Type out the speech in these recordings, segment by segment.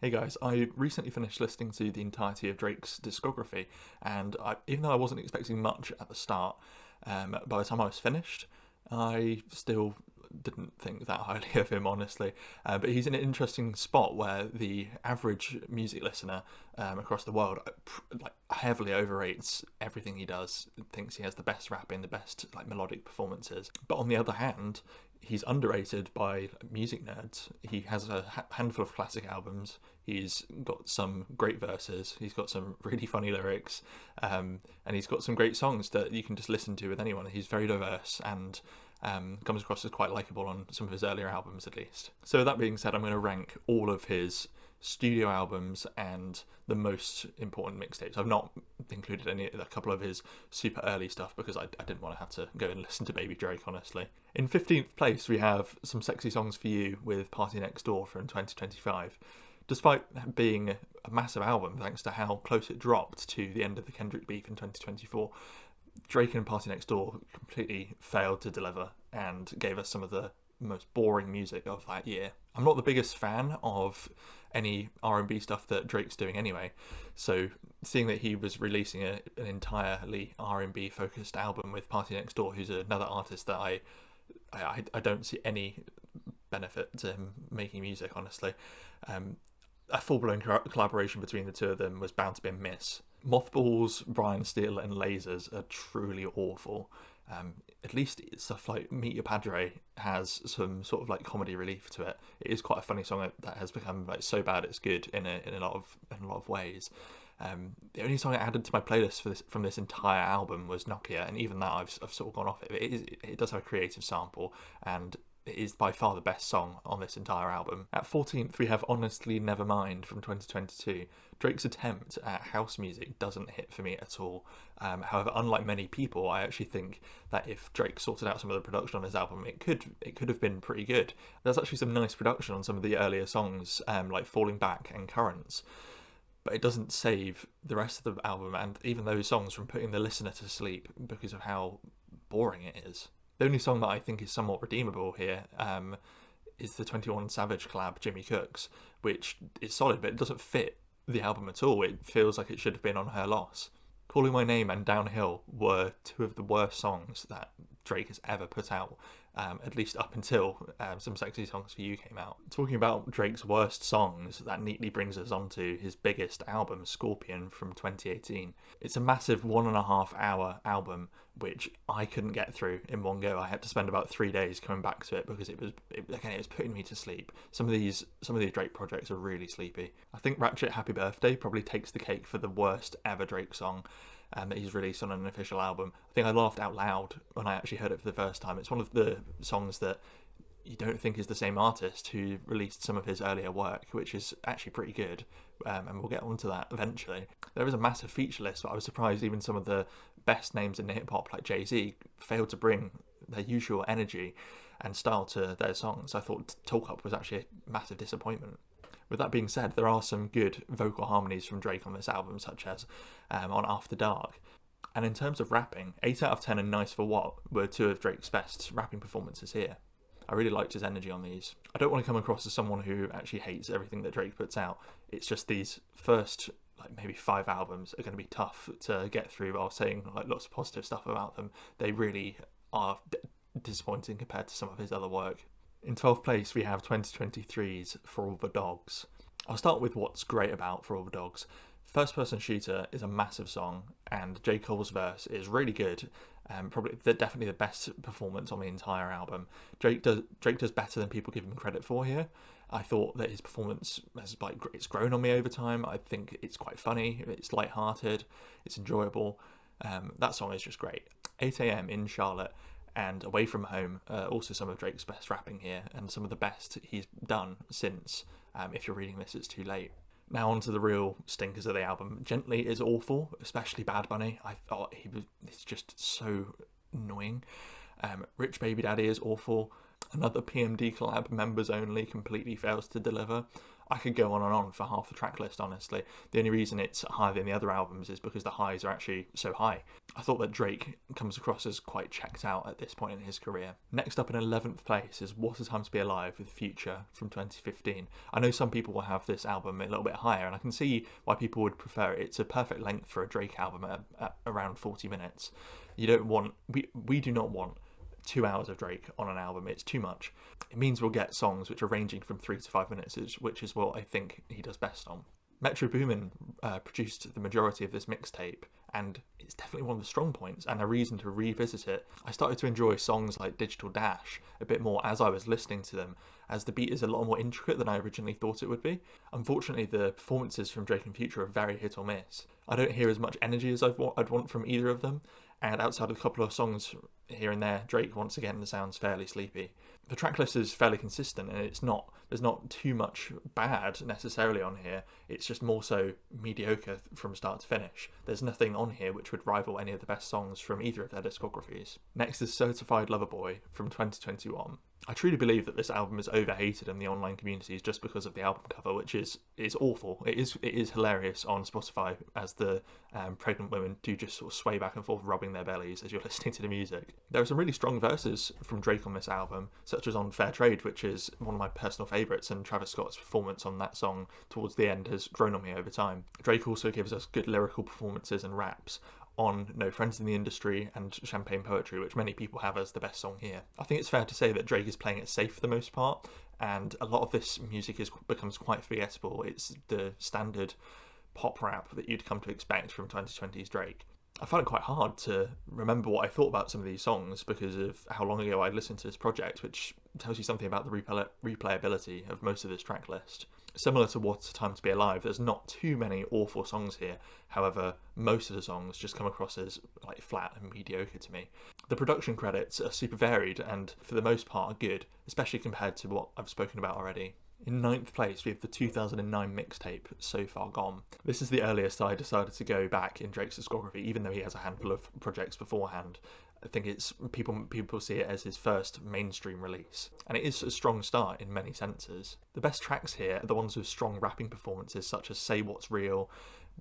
Hey guys, I recently finished listening to the entirety of Drake's discography, and even though I wasn't expecting much at the start, by the time I was finished, I still didn't think that highly of him, honestly. But he's in an interesting spot where the average music listener across the world like heavily overrates everything he does, thinks he has the best rapping, the best like melodic performances. But on the other hand, he's underrated by music nerds. He has a handful of classic albums. He's got some great verses. He's got some really funny lyrics, and he's got some great songs that you can just listen to with anyone. He's very diverse and comes across as quite likable on some of his earlier albums, at least. So that being said, I'm going to rank all of his studio albums and the most important mixtapes. I've not included a couple of his super early stuff because I didn't want to have to go and listen to Baby Drake, honestly. In 15th place, we have Some Sexy Songs for You with Party Next Door from 2025. Despite being a massive album, thanks to how close it dropped to the end of the Kendrick beef in 2024, Drake and Party Next Door completely failed to deliver and gave us some of the most boring music of that year. I'm not the biggest fan of any R&B stuff that Drake's doing anyway, so seeing that he was releasing an entirely R&B focused album with Party Next Door, who's another artist that I don't see any benefit to him making music, honestly. A full-blown collaboration between the two of them was bound to be a miss. Mothballs, Brian Steele, and Lasers are truly awful. At least stuff like Meet Your Padre has some sort of like comedy relief to it. It is quite a funny song that has become like so bad it's good in a lot of ways. The only song I added to my playlist from this entire album was Nokia, and even that I've sort of gone off it. It does have a creative sample, and it is by far the best song on this entire album. At 14th, we have Honestly Nevermind from 2022. Drake's attempt at house music doesn't hit for me at all. However, unlike many people, I actually think that if Drake sorted out some of the production on his album, it could have been pretty good. There's actually some nice production on some of the earlier songs, like Falling Back and Currents, but it doesn't save the rest of the album and even those songs from putting the listener to sleep because of how boring it is. The only song that I think is somewhat redeemable here is the 21 Savage collab, Jimmy Cooks, which is solid, but it doesn't fit the album at all. It feels like it should have been on Her Loss. Calling My Name and Downhill were two of the worst songs that Drake has ever put out, at least up until Some Sexy Songs for You came out. Talking about Drake's worst songs, that neatly brings us on to his biggest album, Scorpion, from 2018. It's a massive 1.5 hour album, which I couldn't get through in one go. I had to spend about 3 days coming back to it because it was putting me to sleep. Some of these Drake projects are really sleepy. I think Ratchet Happy Birthday probably takes the cake for the worst ever Drake song that he's released on an official album. I think I laughed out loud when I actually heard it for the first time. It's one of the songs that you don't think is the same artist who released some of his earlier work, which is actually pretty good, and we'll get onto that eventually. There is a massive feature list, but I was surprised even some of the best names in hip-hop, like Jay-Z, failed to bring their usual energy and style to their songs. I thought Talk Up was actually a massive disappointment. With that being said, there are some good vocal harmonies from Drake on this album, such as on After Dark. And in terms of rapping, 8 out of 10 and Nice for What were two of Drake's best rapping performances here. I really liked his energy on these. I don't want to come across as someone who actually hates everything that Drake puts out. It's just these first maybe 5 albums are going to be tough to get through while saying lots of positive stuff about them. They really are disappointing compared to some of his other work. In 12th place, we have 2023's For All the Dogs. I'll start with what's great about For All the Dogs. First Person Shooter is a massive song, and J. Cole's verse is really good. Definitely the best performance on the entire album. Drake does better than people give him credit for here. I thought that his performance it's grown on me over time. I think it's quite funny, it's lighthearted, it's enjoyable. That song is just great. 8 a.m. in Charlotte and Away From Home, also some of Drake's best rapping here, and some of the best he's done since If You're Reading This, It's Too Late. Now on to the real stinkers of the album. Gently is awful, especially Bad Bunny. I thought he's just so annoying. Rich Baby Daddy is awful. Another PMD collab, Members Only, completely fails to deliver. I could go on and on for half the track list, honestly. The only reason it's higher than the other albums is because the highs are actually so high. I thought that Drake comes across as quite checked out at this point in his career. Next up in 11th place is What a Time to Be Alive with Future from 2015. I know some people will have this album a little bit higher, and I can see why people would prefer it. It's a perfect length for a Drake album at around 40 minutes. We do not want 2 hours of Drake on an album. It's too much. It means we'll get songs which are ranging from 3 to 5 minutes, which is what I think he does best on. Metro Boomin produced the majority of this mixtape, and it's definitely one of the strong points and a reason to revisit it. I started to enjoy songs like Digital Dash a bit more as I was listening to them, as the beat is a lot more intricate than I originally thought it would be. Unfortunately, the performances from Drake and Future are very hit or miss. I don't hear as much energy as I'd want from either of them, and outside of a couple of songs here and there, Drake once again sounds fairly sleepy. The tracklist is fairly consistent, and there's not too much bad necessarily on here. It's just more so mediocre from start to finish. There's nothing on here which would rival any of the best songs from either of their discographies. Next is Certified Lover Boy from 2021. I truly believe that this album is overhated in the online communities just because of the album cover, which is awful. It is hilarious on Spotify as the pregnant women do just sort of sway back and forth, rubbing their bellies as you're listening to the music. There are some really strong verses from Drake on this album, such as on Fair Trade, which is one of my personal favourites, and Travis Scott's performance on that song towards the end has grown on me over time. Drake also gives us good lyrical performances and raps on No Friends in the Industry and Champagne Poetry, which many people have as the best song here. I think it's fair to say that Drake is playing it safe for the most part, and a lot of this music becomes quite forgettable. It's the standard pop rap that you'd come to expect from 2020's Drake. I found it quite hard to remember what I thought about some of these songs because of how long ago I'd listened to this project, which tells you something about the replayability of most of this track list. Similar to What a Time to Be Alive, there's not too many awful songs here. However, most of the songs just come across as like flat and mediocre to me. The production credits are super varied and for the most part are good, especially compared to what I've spoken about already. In 9th place, we have the 2009 mixtape, So Far Gone. This is the earliest I decided to go back in Drake's discography, even though he has a handful of projects beforehand. I think it's people see it as his first mainstream release, and it is a strong start in many senses. The best tracks here are the ones with strong rapping performances such as Say What's Real,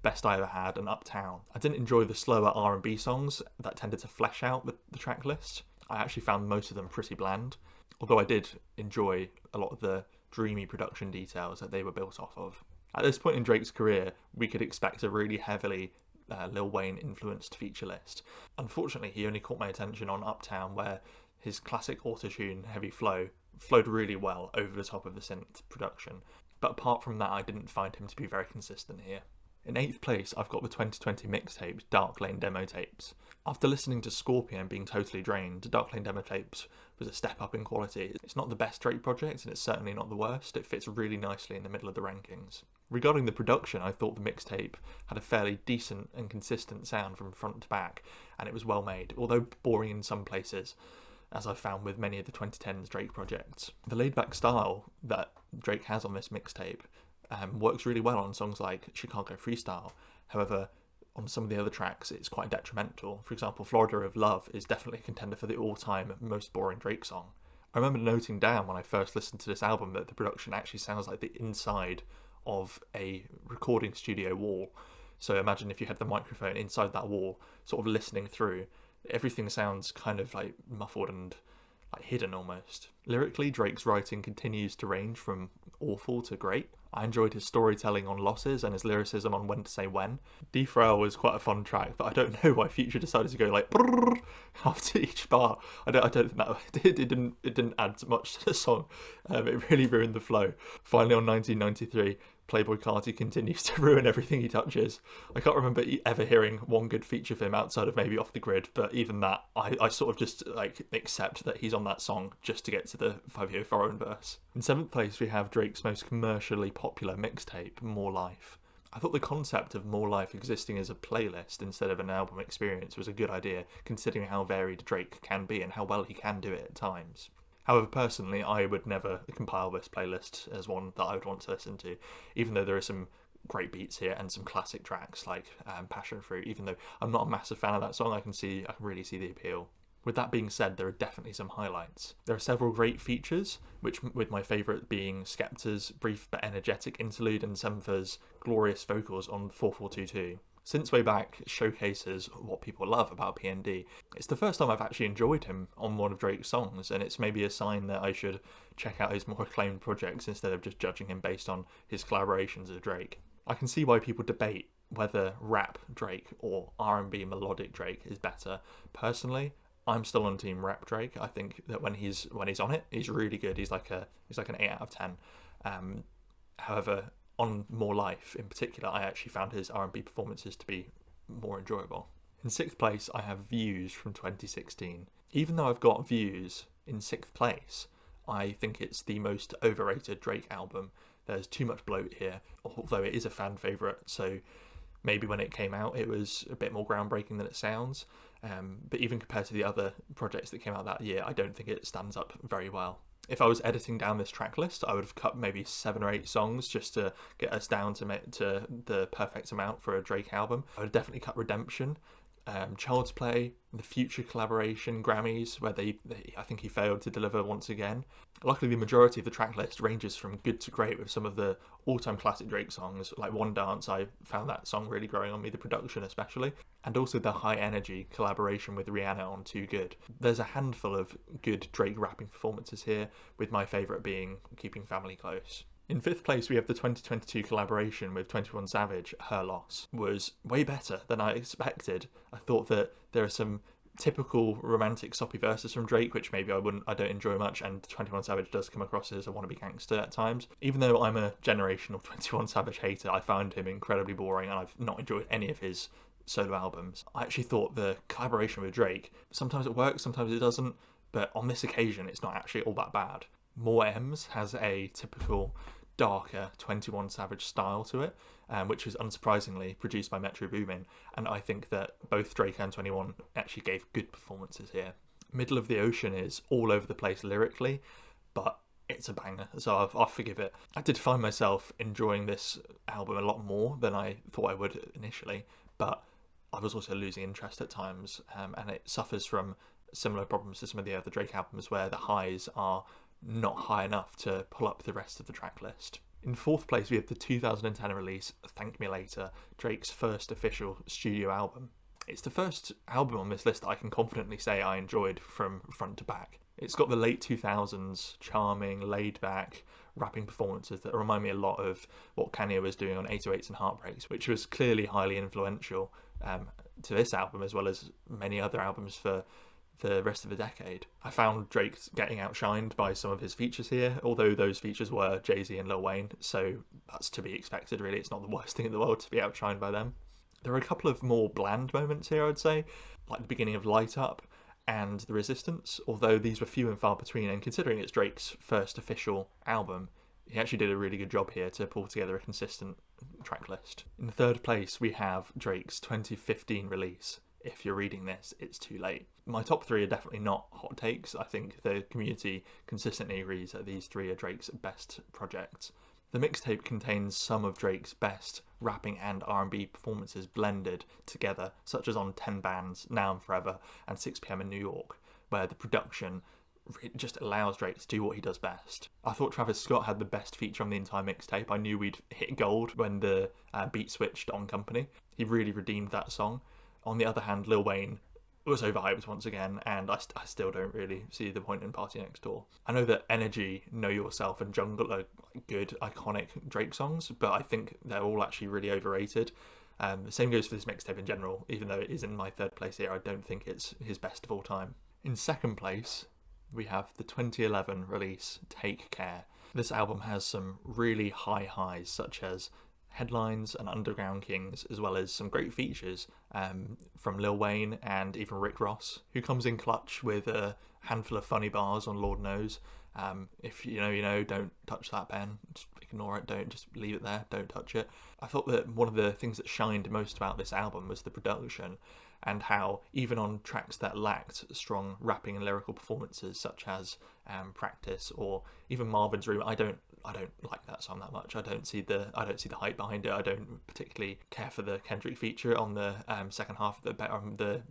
Best I Ever Had, and Uptown. I didn't enjoy the slower R&B songs that tended to flesh out the track list. I actually found most of them pretty bland, although I did enjoy a lot of the dreamy production details that they were built off of. At this point in Drake's career, we could expect a really heavily Lil Wayne influenced feature list. Unfortunately, he only caught my attention on Uptown, where his classic autotune heavy flow flowed really well over the top of the synth production. But apart from that, I didn't find him to be very consistent here. In 8th place, I've got the 2020 mixtape Dark Lane Demo Tapes. After listening to Scorpion being totally drained, Dark Lane Demo Tapes was a step up in quality. It's not the best Drake project, and it's certainly not the worst. It fits really nicely in the middle of the rankings. Regarding the production, I thought the mixtape had a fairly decent and consistent sound from front to back, and it was well made, although boring in some places, as I've found with many of the 2010s Drake projects. The laid-back style that Drake has on this mixtape works really well on songs like Chicago Freestyle. However, on some of the other tracks, it's quite detrimental. For example, Florida of Love is definitely a contender for the all-time most boring Drake song. I remember noting down when I first listened to this album that the production actually sounds like the inside of a recording studio wall. So imagine if you had the microphone inside that wall, sort of listening through. Everything sounds kind of like muffled and like hidden almost. Lyrically, Drake's writing continues to range from awful to great. I enjoyed his storytelling on Losses and his lyricism on When to Say When. Defrail was quite a fun track, but I don't know why Future decided to go like brrr after each bar. I don't think that it didn't add much to the song. It really ruined the flow. Finally, on 1993, Playboi Carti continues to ruin everything he touches. I can't remember ever hearing one good feature of him outside of maybe Off the Grid, but even that, I sort of just like accept that he's on that song just to get to the 5-year foreign verse. In 7th place, we have Drake's most commercially popular mixtape, More Life. I thought the concept of More Life existing as a playlist instead of an album experience was a good idea, considering how varied Drake can be and how well he can do it at times. However, personally, I would never compile this playlist as one that I would want to listen to, even though there are some great beats here and some classic tracks like Passion Fruit. Even though I'm not a massive fan of that song, I can really see the appeal. With that being said, there are definitely some highlights. There are several great features, with my favourite being Skepta's brief but energetic interlude and Semfa's glorious vocals on 4422. Since Way Back showcases what people love about PND, it's the first time I've actually enjoyed him on one of Drake's songs, and it's maybe a sign that I should check out his more acclaimed projects instead of just judging him based on his collaborations with Drake. I can see why people debate whether rap Drake or R&B melodic Drake is better. Personally, I'm still on team rap Drake. I think that when he's on it, he's really good. He's like an 8 out of 10. However, on More Life in particular, I actually found his R&B performances to be more enjoyable. In 6th place, I have Views from 2016. Even though I've got Views in 6th place, I think it's the most overrated Drake album. There's too much bloat here, although it is a fan favourite, so maybe when it came out it was a bit more groundbreaking than it sounds. But even compared to the other projects that came out that year, I don't think it stands up very well. If I was editing down this track list, I would have cut maybe 7 or 8 songs just to get us down to the perfect amount for a Drake album. I would definitely cut Redemption, Child's Play, the Future collaboration, Grammys, where I think he failed to deliver once again. Luckily, the majority of the track list ranges from good to great, with some of the all-time classic Drake songs, like One Dance. I found that song really growing on me, the production especially, and also the high energy collaboration with Rihanna on Too Good. There's a handful of good Drake rapping performances here, with my favourite being Keeping Family Close. In 5th place, we have the 2022 collaboration with 21 Savage, Her Loss. Was way better than I expected. I thought that there are some typical romantic soppy verses from Drake, which maybe I don't enjoy much, and 21 Savage does come across as a wannabe gangster at times. Even though I'm a generational 21 Savage hater, I found him incredibly boring, and I've not enjoyed any of his solo albums. I actually thought the collaboration with Drake, sometimes it works, sometimes it doesn't, but on this occasion it's not actually all that bad. More M's has a typical darker 21 Savage style to it, which was unsurprisingly produced by Metro Boomin, and I think that both Drake and 21 actually gave good performances here. Middle of the Ocean is all over the place lyrically, but it's a banger, so I'll forgive it. I did find myself enjoying this album a lot more than I thought I would initially, but I was also losing interest at times, and it suffers from similar problems to some of the other Drake albums where the highs are not high enough to pull up the rest of the track list. In 4th place, we have the 2010 release, Thank Me Later, Drake's first official studio album. It's the first album on this list that I can confidently say I enjoyed from front to back. It's got the late 2000s charming, laid-back rapping performances that remind me a lot of what Kanye was doing on 808s and Heartbreaks, which was clearly highly influential to this album as well as many other albums for the rest of the decade. I found Drake getting outshined by some of his features here, although those features were Jay-Z and Lil Wayne, so that's to be expected really. It's not the worst thing in the world to be outshined by them. There are a couple of more bland moments here, I'd say, like the beginning of Light Up and The Resistance, although these were few and far between, and considering it's Drake's first official album, he actually did a really good job here to pull together a consistent track list. In 3rd place, we have Drake's 2015 release, If You're Reading This, It's Too Late. My top 3 are definitely not hot takes. I think the community consistently agrees that these 3 are Drake's best projects. The mixtape contains some of Drake's best rapping and R&B performances blended together, such as on 10 Bands, Now and Forever, and 6pm in New York, where the production just allows Drake to do what he does best. I thought Travis Scott had the best feature on the entire mixtape. I knew we'd hit gold when the beat switched on Company. He really redeemed that song. On the other hand, Lil Wayne was overhyped once again, and I still don't really see the point in Party Next Door. I know that Energy, Know Yourself, and Jungle are good, iconic Drake songs, but I think they're all actually really overrated. The same goes for this mixtape in general. Even though it is in my 3rd place here, I don't think it's his best of all time. In 2nd place, we have the 2011 release, Take Care. This album has some really high highs, such as Headlines and Underground Kings, as well as some great features from Lil Wayne and even Rick Ross, who comes in clutch with a handful of funny bars on Lord Knows. If you know, don't touch that pen, just ignore it, don't just leave it there, don't touch it. I thought that one of the things that shined most about this album was the production, and how even on tracks that lacked strong rapping and lyrical performances, such as Practice or even Marvin's Room, I don't like that song that much. I don't see the hype behind it. I don't particularly care for the Kendrick feature on the second half of the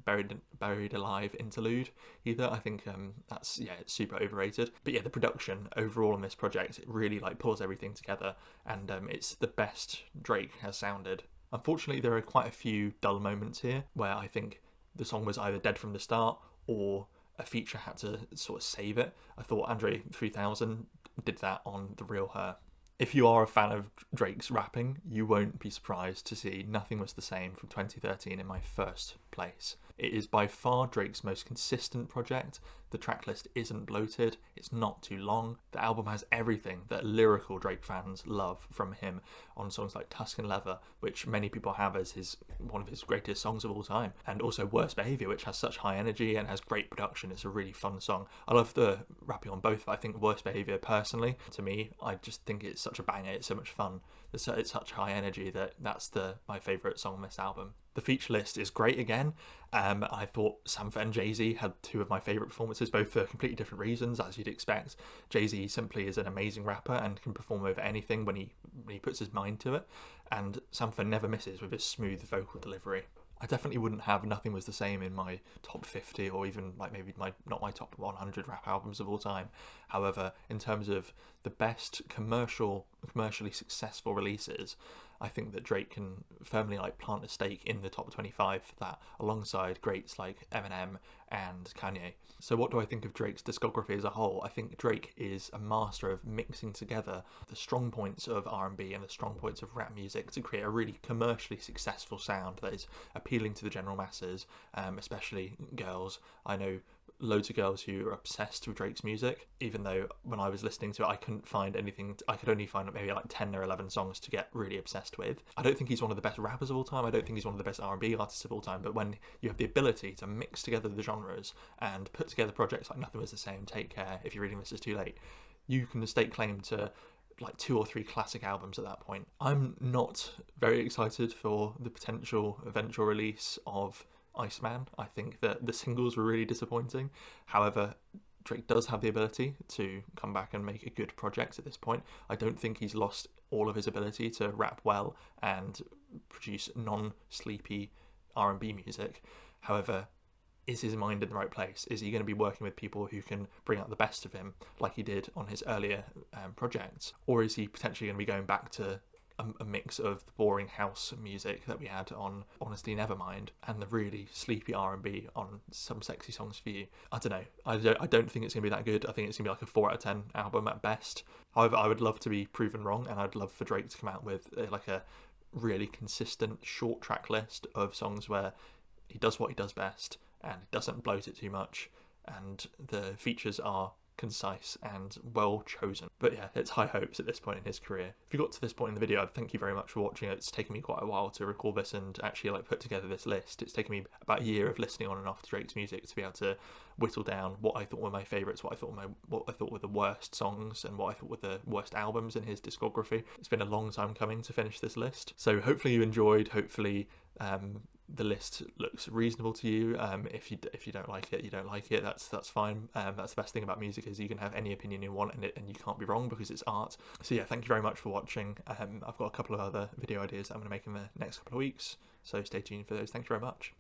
Buried Alive interlude either. I think it's super overrated. But yeah, the production overall on this project, it really pulls everything together, and it's the best Drake has sounded Unfortunately, there are quite a few dull moments here where I think the song was either dead from the start or a feature had to sort of save it. I thought Andre 3000 did that on The Real Her. If you are a fan of Drake's rapping, you won't be surprised to see Nothing Was the Same from 2013 in my first place. It is by far Drake's most consistent project. The tracklist isn't bloated, it's not too long. The album has everything that lyrical Drake fans love from him on songs like Tuscan Leather, which many people have as one of his greatest songs of all time, and also Worst Behavior, which has such high energy and has great production. It's a really fun song. I love the rapping on both, but I think Worst Behavior personally, to me, I just think it's such a banger. It's so much fun. It's such high energy that's my favourite song on this album. The feature list is great again. I thought Sampha and Jay-Z had two of my favourite performances, both for completely different reasons, as you'd expect. Jay-Z simply is an amazing rapper and can perform over anything when he puts his mind to it, and Sampha never misses with his smooth vocal delivery. I definitely wouldn't have Nothing Was the Same in my top 50 or even like maybe not my top 100 rap albums of all time. However, in terms of the best commercially successful releases, I think that Drake can firmly like plant a stake in the top 25 for that, alongside greats like Eminem and Kanye. So what do I think of Drake's discography as a whole? I think Drake is a master of mixing together the strong points of R&B and the strong points of rap music to create a really commercially successful sound that is appealing to the general masses, especially girls. I know loads of girls who are obsessed with Drake's music, even though when I was listening to it I couldn't find anything. I could only find maybe like 10 or 11 songs to get really obsessed with. I don't think he's one of the best rappers of all time, I don't think he's one of the best R&B artists of all time, but when you have the ability to mix together the genres and put together projects like Nothing Was the Same, Take Care, If You're Reading This Is Too Late, you can stake claim to like 2 or 3 classic albums at that point. I'm not very excited for the potential eventual release of Iceman. I think that the singles were really disappointing. However, Drake does have the ability to come back and make a good project at this point. I don't think he's lost all of his ability to rap well and produce non-sleepy R&B music. However, is his mind in the right place? Is he going to be working with people who can bring out the best of him like he did on his earlier projects? Or is he potentially going to be going back to a mix of the boring house music that we had on Honestly Nevermind and the really sleepy R&B on Some Sexy Songs For You? I don't know. I don't think it's going to be that good. I think it's going to be like a 4 out of 10 album at best. However, I would love to be proven wrong, and I'd love for Drake to come out with like a really consistent short track list of songs where he does what he does best and doesn't bloat it too much, and the features are concise and well chosen. But yeah, it's high hopes at this point in his career. If you got to this point in the video, thank you very much for watching. It's taken me quite a while to record this and actually like put together this list. It's taken me about a year of listening on and off to Drake's music to be able to whittle down what I thought were my favourites, what I thought were the worst songs, and what I thought were the worst albums in his discography. It's been a long time coming to finish this list, so hopefully you enjoyed. Hopefully the list looks reasonable to you. If you don't like it, you don't like it. That's fine. That's the best thing about music, is you can have any opinion you want in it, and you can't be wrong because it's art. So yeah, thank you very much for watching. I've got a couple of other video ideas that I'm going to make in the next couple of weeks, so stay tuned for those. Thank you very much.